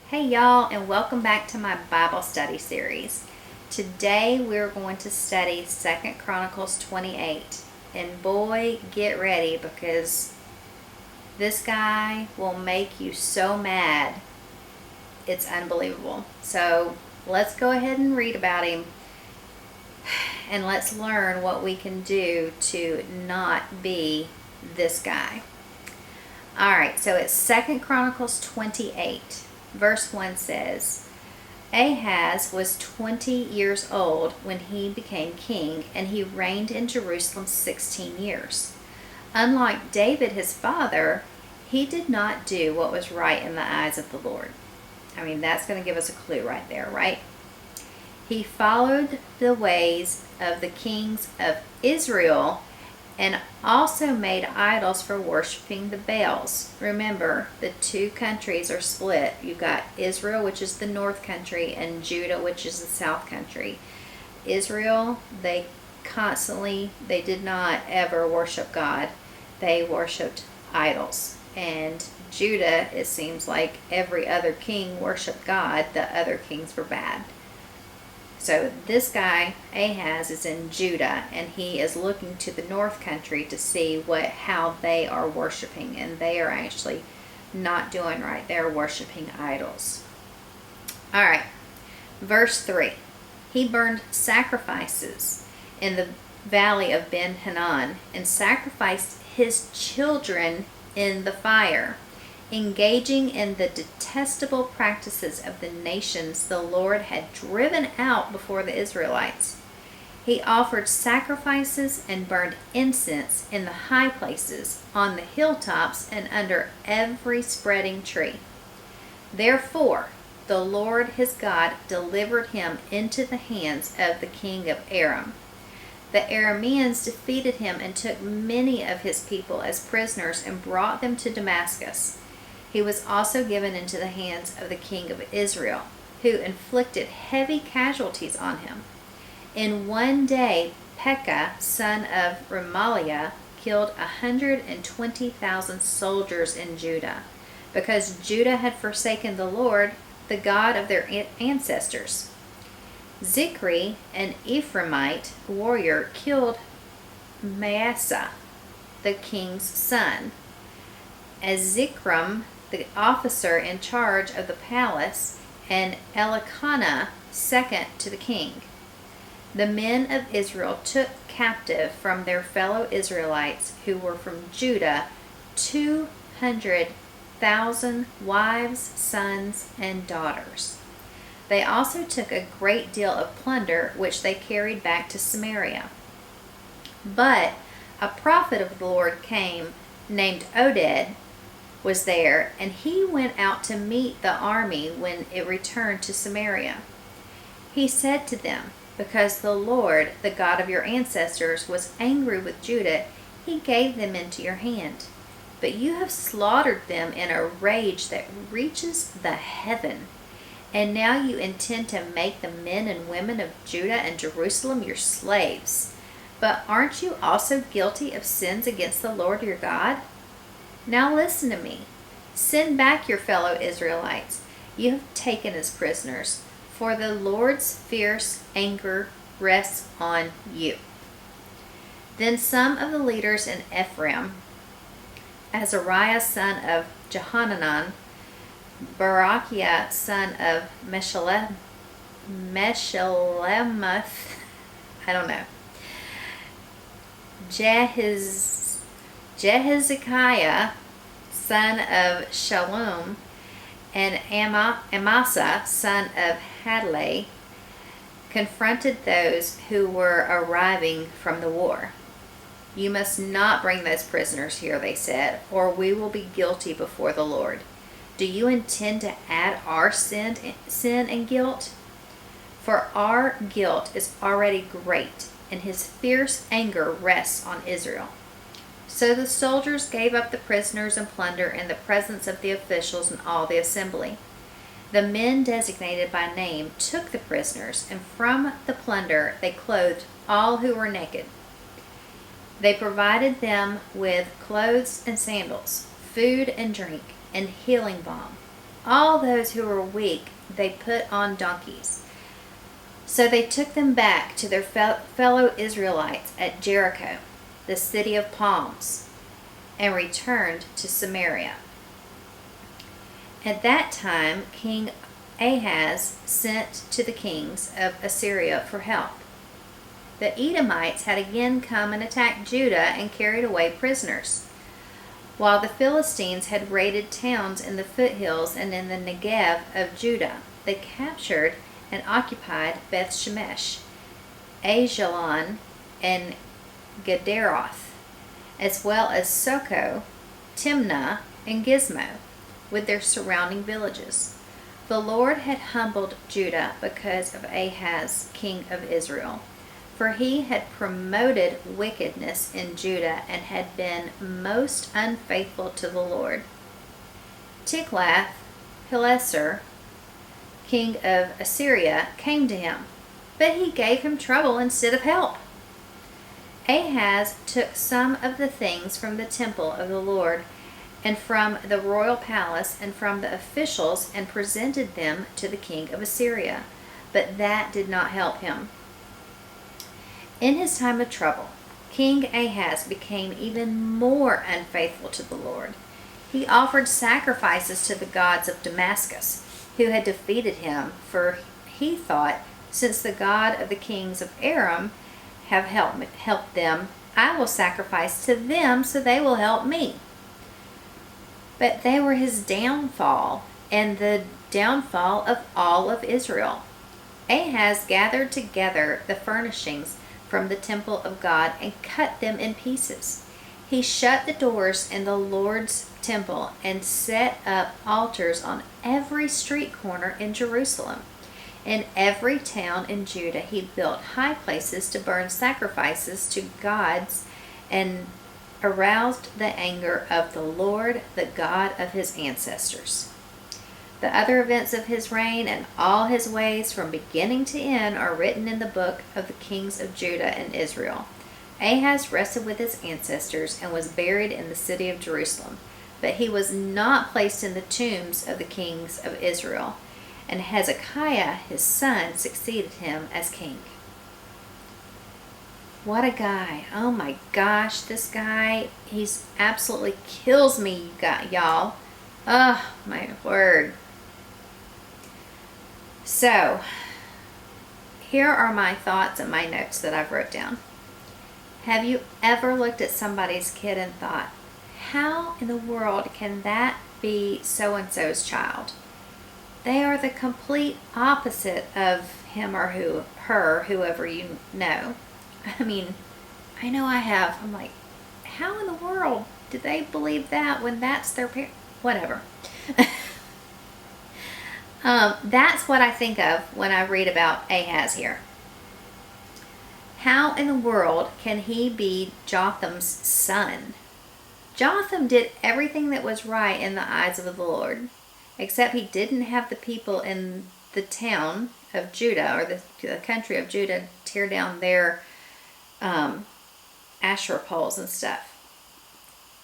Hey y'all, and welcome back to my Bible study series. Today we're going to study 2 Chronicles 28. And boy, get ready because this guy will make you so mad. It's unbelievable. So let's go ahead and read about him and let's learn what we can do to not be this guy. Alright, so it's 2 Chronicles 28. Verse 1 says, Ahaz was 20 years old when he became king, and he reigned in Jerusalem 16 years. Unlike David his father, he did not do what was right in the eyes of the Lord. I mean, that's going to give us a clue right there, right? He followed the ways of the kings of Israel and also made idols for worshiping the Baals. Remember, the two countries are split. You've got Israel, which is the north country, and Judah, which is the south country. Israel, they did not ever worship God. They worshiped idols. And Judah, it seems like every other king worshiped God. The other kings were bad. So this guy, Ahaz, is in Judah, and he is looking to the north country to see how they are worshiping, and they are actually not doing right. They're worshiping idols. All right, verse 3. He burned sacrifices in the valley of Ben Hinnom and sacrificed his children in the fire, engaging in the detestable practices of the nations the Lord had driven out before the Israelites. He offered sacrifices and burned incense in the high places, on the hilltops, and under every spreading tree. Therefore, the Lord his God delivered him into the hands of the king of Aram. The Arameans defeated him and took many of his people as prisoners and brought them to Damascus. He was also given into the hands of the king of Israel, who inflicted heavy casualties on him. In one day, Pekah, son of Remaliah, killed 120,000 soldiers in Judah, because Judah had forsaken the Lord, the God of their ancestors. Zikri, an Ephraimite warrior, killed Maaseh, the king's son. Azikram, the officer in charge of the palace, and Elkanah, second to the king. The men of Israel took captive from their fellow Israelites who were from Judah 200,000 wives, sons, and daughters. They also took a great deal of plunder, which they carried back to Samaria. But a prophet of the Lord came, named Oded, was there, and he went out to meet the army when it returned to Samaria. He said to them, because the Lord, the God of your ancestors, was angry with Judah, he gave them into your hand. But you have slaughtered them in a rage that reaches the heaven. And now you intend to make the men and women of Judah and Jerusalem your slaves. But aren't you also guilty of sins against the Lord your God? Now listen to me. Send back your fellow Israelites you have taken as prisoners, for the Lord's fierce anger rests on you. Then some of the leaders in Ephraim, Azariah son of Jehanan, Barakiah son of Meshelemath, I don't know, Jehezekiah, son of Shallum, and Amasa, son of Hadlai, confronted those who were arriving from the war. You must not bring those prisoners here, they said, or we will be guilty before the Lord. Do you intend to add our sin and guilt? For our guilt is already great, and his fierce anger rests on Israel. So the soldiers gave up the prisoners and plunder in the presence of the officials and all the assembly. The men designated by name took the prisoners, and from the plunder they clothed all who were naked. They provided them with clothes and sandals, food and drink, and healing balm. all those who were weak they put on donkeys. So they took them back to their fellow Israelites at Jericho, the city of palms, and returned to Samaria. At that time, King Ahaz sent to the kings of Assyria for help. The Edomites had again come and attacked Judah and carried away prisoners, while the Philistines had raided towns in the foothills and in the Negev of Judah. They captured and occupied Beth Shemesh, Ajalon, and Gederoth, as well as Soko, Timnah, and Gizmo, with their surrounding villages. The Lord had humbled Judah because of Ahaz, king of Israel, for he had promoted wickedness in Judah and had been most unfaithful to the Lord. Tiglath-Pileser, king of Assyria, came to him, but he gave him trouble instead of help. Ahaz took some of the things from the temple of the Lord and from the royal palace and from the officials and presented them to the king of Assyria, but that did not help him. In his time of trouble, King Ahaz became even more unfaithful to the Lord. He offered sacrifices to the gods of Damascus, who had defeated him, for he thought, since the God of the kings of Aram have helped them, I will sacrifice to them so they will help me. But they were his downfall and the downfall of all of Israel. Ahaz gathered together the furnishings from the temple of God and cut them in pieces. He shut the doors in the Lord's temple and set up altars on every street corner in Jerusalem. In every town in Judah he built high places to burn sacrifices to gods and aroused the anger of the Lord, the God of his ancestors. The other events of his reign and all his ways from beginning to end are written in the book of the kings of Judah and Israel. Ahaz rested with his ancestors and was buried in the city of Jerusalem, but he was not placed in the tombs of the kings of Israel, and Hezekiah his son succeeded him as king. What a guy. Oh my gosh, this guy, he's absolutely kills me, y'all. Oh my word. So, here are my thoughts and my notes that I've wrote down. Have you ever looked at somebody's kid and thought, how in the world can that be so-and-so's child? They are the complete opposite of him or her, whoever you know. I mean, I know I have. I'm like, how in the world did they believe that when that's their parent? Whatever. That's what I think of when I read about Ahaz here. How in the world can he be Jotham's son? Jotham did everything that was right in the eyes of the Lord, except he didn't have the people in the town of Judah or the country of Judah tear down their Asherah poles and stuff.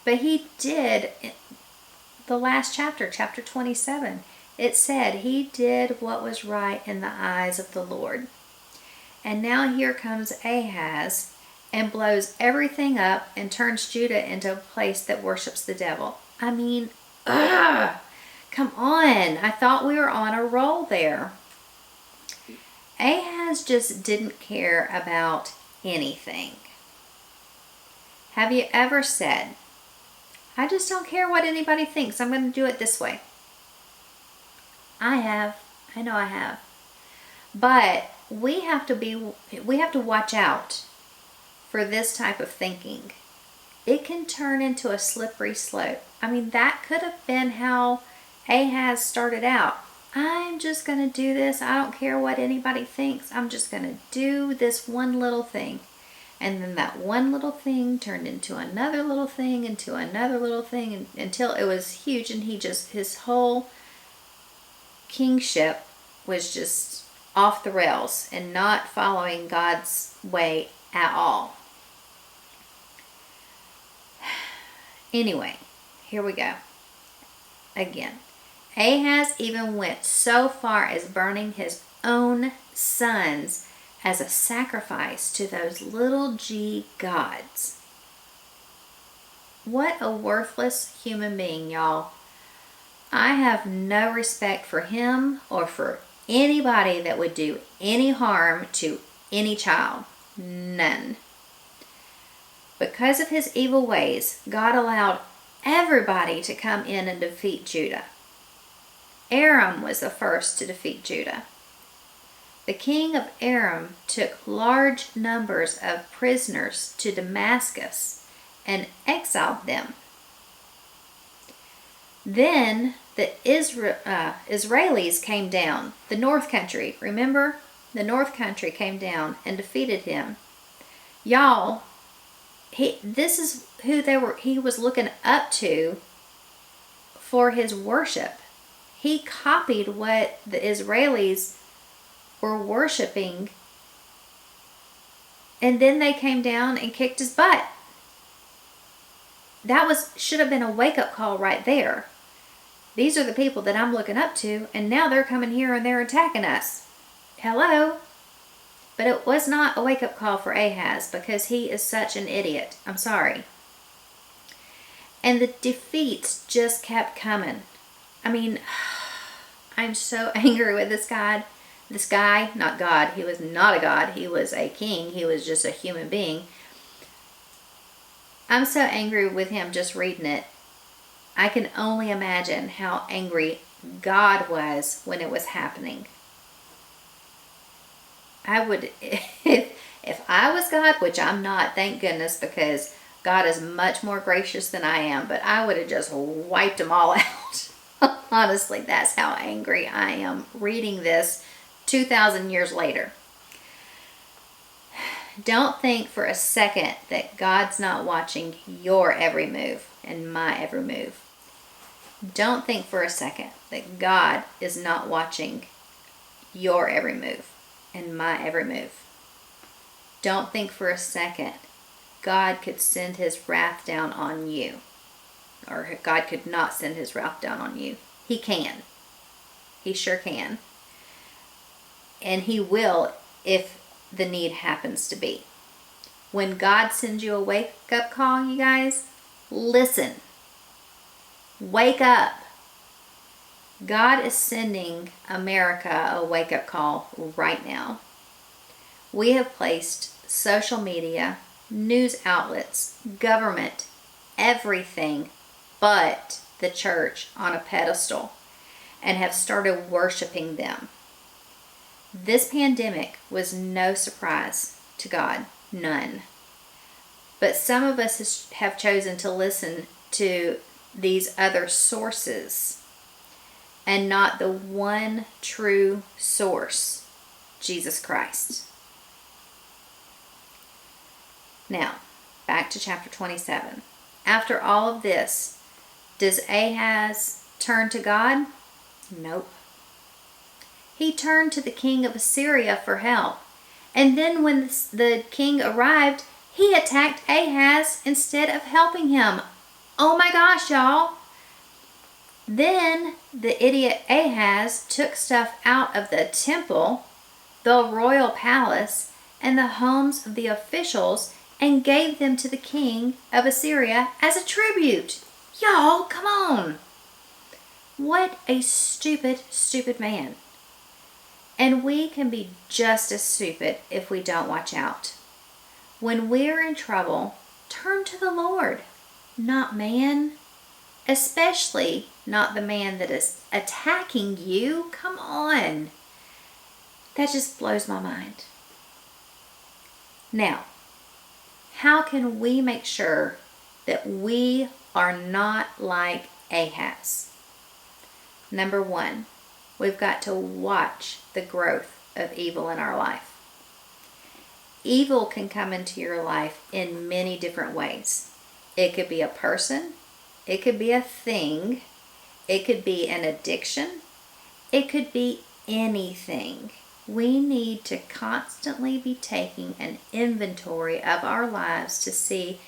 But he did. The last chapter, chapter 27, it said he did what was right in the eyes of the Lord. And now here comes Ahaz and blows everything up and turns Judah into a place that worships the devil. I mean, come on. I thought we were on a roll there. Ahaz just didn't care about anything. Have you ever said, I just don't care what anybody thinks. I'm going to do it this way? I have. I know I have. But we have to watch out for this type of thinking. It can turn into a slippery slope. I mean, that could have been how Ahaz started out. I'm just going to do this. I don't care what anybody thinks. I'm just going to do this one little thing. And then that one little thing turned into another little thing, into another little thing, until it was huge, and his whole kingship was just off the rails and not following God's way at all. Anyway, here we go. Again, Ahaz even went so far as burning his own sons as a sacrifice to those little g gods. What a worthless human being, y'all. I have no respect for him or for anybody that would do any harm to any child. None. Because of his evil ways, God allowed everybody to come in and defeat Judah. Aram was the first to defeat Judah. The king of Aram took large numbers of prisoners to Damascus and exiled them. Then the Israelis came down, the north country. Remember? The north country came down and defeated him. Y'all, this is who he was looking up to for his worship. He copied what the Israelis were worshiping, and then they came down and kicked his butt. That should have been a wake-up call right there. These are the people that I'm looking up to, and now they're coming here and they're attacking us. Hello? But it was not a wake-up call for Ahaz because he is such an idiot. I'm sorry. And the defeats just kept coming. I mean, I'm so angry with this guy. This guy, not God. He was not a god. He was a king. He was just a human being. I'm so angry with him just reading it. I can only imagine how angry God was when it was happening. I would, if I was God, which I'm not, thank goodness, because God is much more gracious than I am, but I would have just wiped them all out. Honestly, that's how angry I am reading this 2,000 years later. Don't think for a second that God's not watching your every move and my every move. Don't think for a second that God is not watching your every move and my every move. Don't think for a second God could send his wrath down on you. Or God could not send his wrath down on you. He can. He sure can. And he will if the need happens to be. When God sends you a wake-up call, you guys, listen. Wake up. God is sending America a wake-up call right now. We have placed social media, news outlets, government, everything but the church on a pedestal and have started worshiping them. This pandemic was no surprise to God, none. But some of us have chosen to listen to these other sources and not the one true source, Jesus Christ. Now, back to chapter 27. After all of this, does Ahaz turn to God? Nope. He turned to the king of Assyria for help. And then when the king arrived, he attacked Ahaz instead of helping him. Oh my gosh, y'all. Then the idiot Ahaz took stuff out of the temple, the royal palace, and the homes of the officials and gave them to the king of Assyria as a tribute. Y'all, come on. What a stupid, stupid man. And we can be just as stupid if we don't watch out. When we're in trouble, turn to the Lord, not man. Especially not the man that is attacking you. Come on. That just blows my mind. Now, how can we make sure that we are not like Ahaz? Number one, we've got to watch the growth of evil in our life. Evil can come into your life in many different ways. It could be a person. It could be a thing. It could be an addiction. It could be anything. We need to constantly be taking an inventory of our lives to see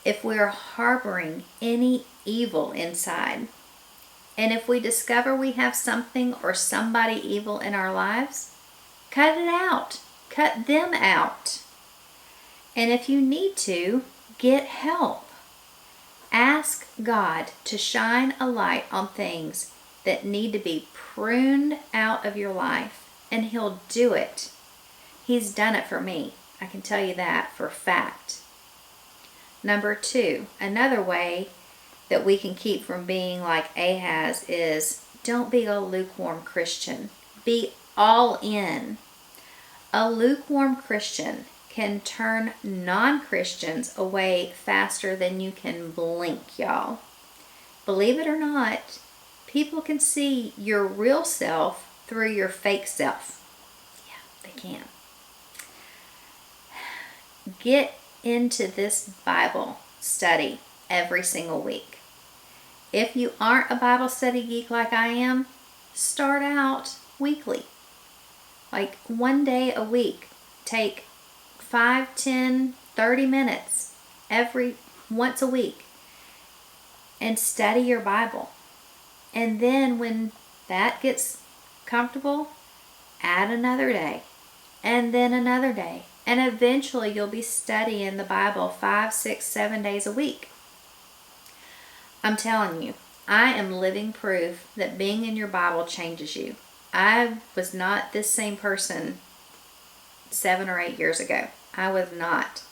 if we're harboring any evil inside. And if we discover we have something or somebody evil in our lives, cut it out. Cut them out. And if you need to, get help. Ask God to shine a light on things that need to be pruned out of your life, and He'll do it. He's done it for me. I can tell you that for a fact. Number 2, another way that we can keep from being like Ahaz is don't be a lukewarm Christian. Be all in. A lukewarm Christian can turn non-Christians away faster than you can blink, y'all. Believe it or not, people can see your real self through your fake self. Yeah, they can. Get into this Bible study every single week. If you aren't a Bible study geek like I am, start out weekly. Like one day a week. Take 5, 10, 30 minutes once a week and study your Bible. And then when that gets comfortable, add another day and then another day. And eventually you'll be studying the Bible 5, 6, 7 days a week. I'm telling you, I am living proof that being in your Bible changes you. I was not this same person 7 or 8 years ago. I was not.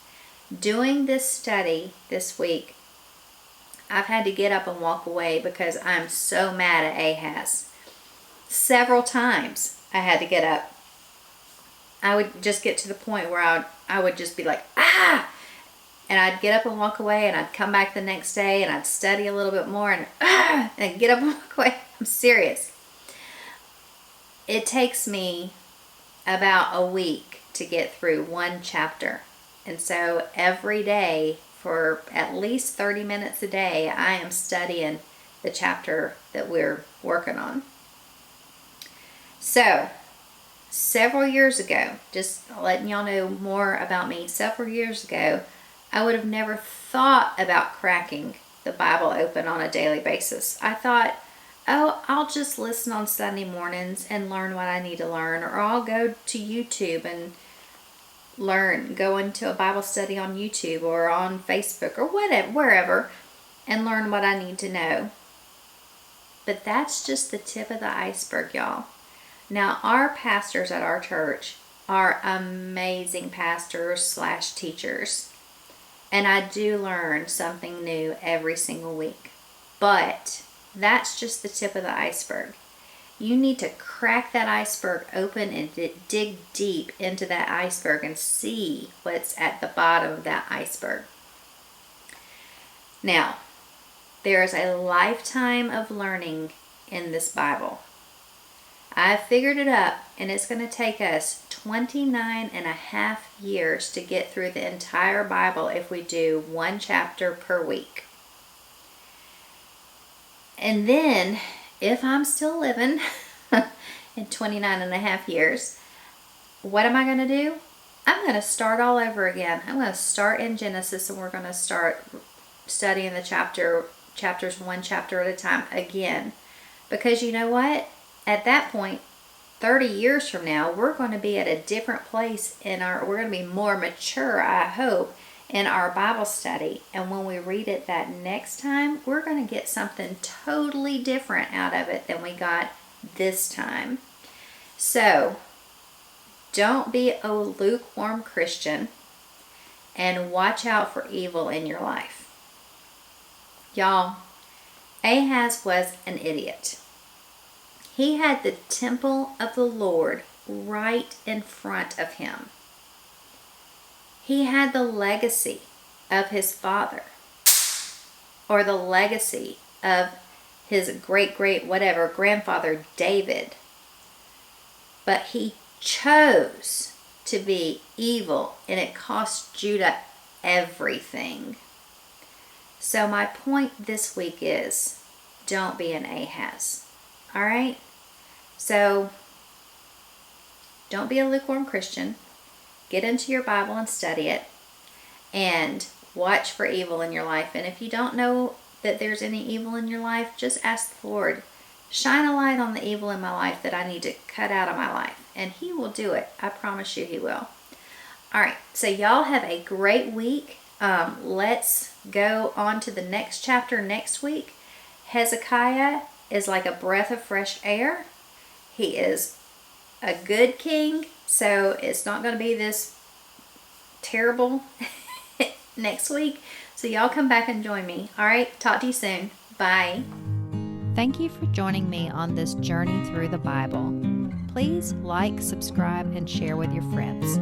Doing this study this week, I've had to get up and walk away because I'm so mad at Ahaz. Several times I had to get up. I would just get to the point where I would just be like, ah! And I'd get up and walk away, and I'd come back the next day, and I'd study a little bit more, and and get up and walk away. I'm serious. It takes me about a week to get through one chapter. And so every day, for at least 30 minutes a day, I am studying the chapter that we're working on. So, several years ago, just letting y'all know more about me, several years ago, I would have never thought about cracking the Bible open on a daily basis. I thought, oh, I'll just listen on Sunday mornings and learn what I need to learn, or I'll go to YouTube and go into a Bible study on YouTube or on Facebook or whatever, wherever, and learn what I need to know. But that's just the tip of the iceberg, y'all. Now, our pastors at our church are amazing pastors / teachers. And I do learn something new every single week. But that's just the tip of the iceberg. You need to crack that iceberg open and dig deep into that iceberg and see what's at the bottom of that iceberg. Now, there is a lifetime of learning in this Bible. I've figured it up, and it's going to take us 29 and a half years to get through the entire Bible if we do one chapter per week. And then, if I'm still living in 29 and a half years, what am I going to do? I'm going to start all over again. I'm going to start in Genesis, and we're going to start studying the chapters one chapter at a time again. Because you know what? At that point, 30 years from now, we're going to be at a different place we're going to be more mature, I hope, in our Bible study. And when we read it that next time, we're going to get something totally different out of it than we got this time. So, don't be a lukewarm Christian, and watch out for evil in your life. Y'all, Ahaz was an idiot. He had the temple of the Lord right in front of him. He had the legacy of his father, or the legacy of his grandfather David. But he chose to be evil, and it cost Judah everything. So my point this week is, don't be an Ahaz. All right? So, don't be a lukewarm Christian. Get into your Bible and study it. And watch for evil in your life. And if you don't know that there's any evil in your life, just ask the Lord shine a light on the evil in my life that I need to cut out of my life. And He will do it. I promise you He will. All right, so y'all have a great week. Let's go on to the next chapter next week. Hezekiah is like a breath of fresh air. He is a good king, so it's not going to be this terrible next week. So y'all come back and join me. All right, talk to you soon. Bye. Thank you for joining me on this journey through the Bible. Please like, subscribe, and share with your friends.